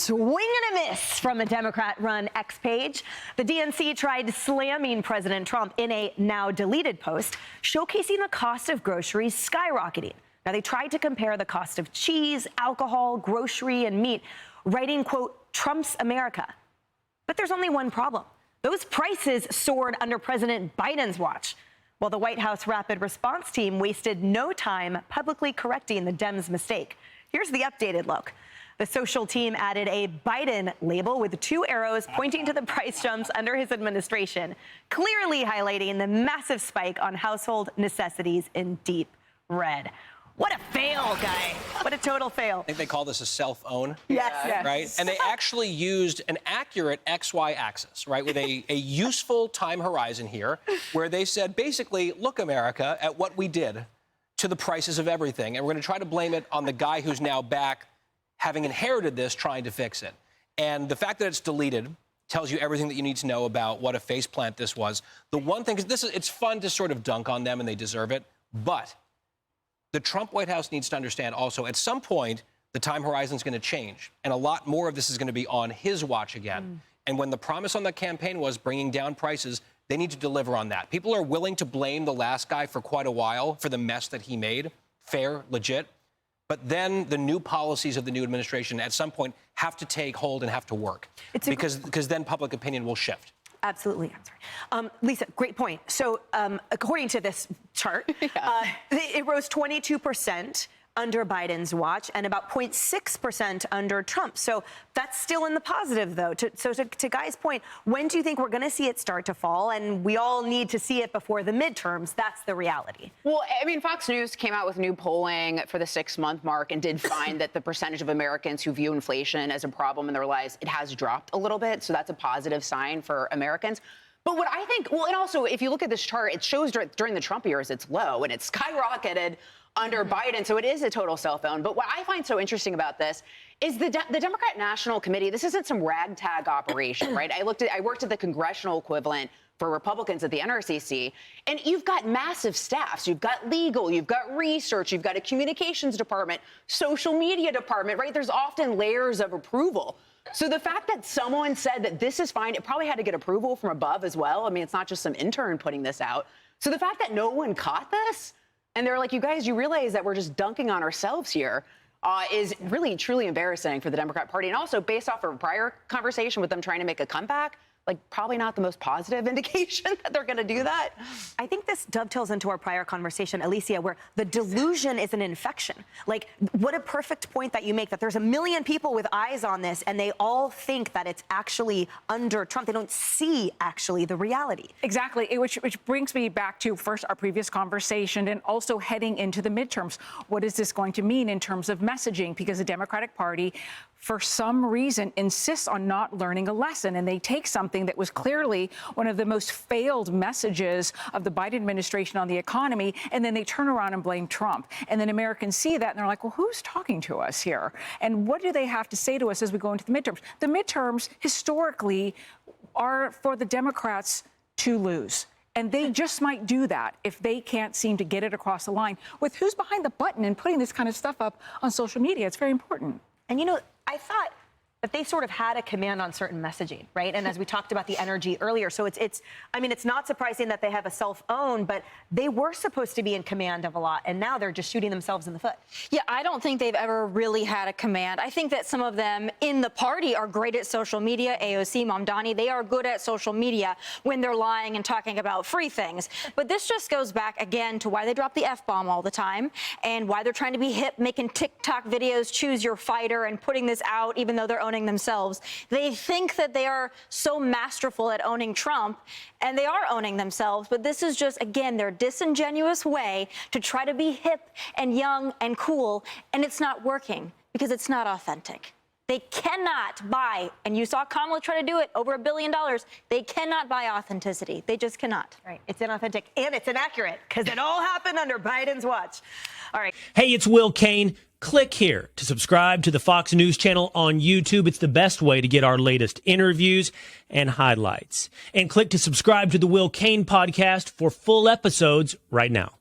swing and a miss from a Democrat-run X page. The DNC tried slamming President Trump in a now-deleted post, showcasing the cost of groceries skyrocketing. Now, they tried to compare the cost of cheese, alcohol, grocery, and meat, writing, quote, Trump's America. But there's only one problem. Those prices soared under President Biden's watch, while the White House rapid response team wasted no time publicly correcting the Dems' mistake. Here's the updated look. The social team added a Biden label with 2 arrows pointing to the price jumps under his administration, clearly highlighting the massive spike on household necessities in deep red. What a fail, guy. What a total fail. I think they call this a self-own. Yes. Right? And they actually used an accurate XY axis, right, with a useful time horizon here, where they said, basically, look, America, at what we did to the prices of everything. And we're going to try to blame it on the guy who's now back, having inherited this, trying to fix it. And the fact that it's deleted tells you everything that you need to know about what a faceplant this was. The one thing is, it's fun to sort of dunk on them, and they deserve it. But the Trump White House needs to understand also, at some point, the time horizon is going to change. And a lot more of this is going to be on his watch again. And when the promise on the campaign was bringing down prices, they need to deliver on that. People are willing to blame the last guy for quite a while for the mess that he made. Fair, legit. But then the new policies of the new administration at some point have to take hold and have to work. Because then public opinion will shift. Absolutely. I'm sorry. Lisa, great point. So according to this chart, it rose 22% under Biden's watch and about 0.6% under Trump. So that's still in the positive, though. To Guy's point, when do you think we're going to see it start to fall? And we all need to see it before the midterms. That's the reality. Well, I mean, Fox News came out with new polling for the 6-month mark and did find that the percentage of Americans who view inflation as a problem in their lives, it has dropped a little bit. So that's a positive sign for Americans. But what I think, well, and also, if you look at this chart, it shows during the Trump years, it's low, and it's skyrocketed under Biden, so it is a total cell phone. But what I find so interesting about this is the Democrat National Committee. This isn't some ragtag operation, right? I worked at the congressional equivalent for Republicans at the NRCC, and you've got massive staffs. You've got legal, you've got research, you've got a communications department, social media department, right? There's often layers of approval. So the fact that someone said that this is fine, it probably had to get approval from above as well. I mean, it's not just some intern putting this out. So the fact that no one caught this, and they're like, you guys, you realize that we're just dunking on ourselves here, is really, truly embarrassing for the Democrat Party. And also, based off of a prior conversation with them trying to make a comeback, like, probably not the most positive indication that they're going to do that. I think this dovetails into our prior conversation, Alicia, where the delusion is an infection. Like, what a perfect point that you make, that there's a million people with eyes on this, and they all think that it's actually under Trump. They don't see, actually, the reality. Exactly, which brings me back to, first, our previous conversation, and also heading into the midterms. What is this going to mean in terms of messaging? Because the Democratic Party, for some reason, insists on not learning a lesson, and they take something that was clearly one of the most failed messages of the Biden administration on the economy, and then they turn around and blame Trump. And then Americans see that, and they're like, well, who's talking to us here? And what do they have to say to us as we go into the midterms? The midterms, historically, are for the Democrats to lose. And they just might do that if they can't seem to get it across the line with who's behind the button and putting this kind of stuff up on social media. It's very important. And, you know, I thought that they sort of had a command on certain messaging, right? And as we talked about the energy earlier, so I mean, it's not surprising that they have a self-own, but they were supposed to be in command of a lot, and now they're just shooting themselves in the foot. Yeah, I don't think they've ever really had a command. I think that some of them in the party are great at social media. AOC, Mamdani, they are good at social media when they're lying and talking about free things. But this just goes back again to why they drop the F-bomb all the time and why they're trying to be hip, making TikTok videos, choose your fighter, and putting this out even though they're owning themselves. They think that they are so masterful at owning Trump, and they are owning themselves, but this is just, again, their disingenuous way to try to be hip and young and cool, and it's not working because it's not authentic. They cannot buy, and you saw Kamala try to do it, over $1 billion. They cannot buy authenticity. They just cannot. Right. It's inauthentic, and it's inaccurate, because it all happened under Biden's watch. All right. Hey, it's Will Kane. Click here to subscribe to the Fox News channel on YouTube. It's the best way to get our latest interviews and highlights. And click to subscribe to the Will Kane podcast for full episodes right now.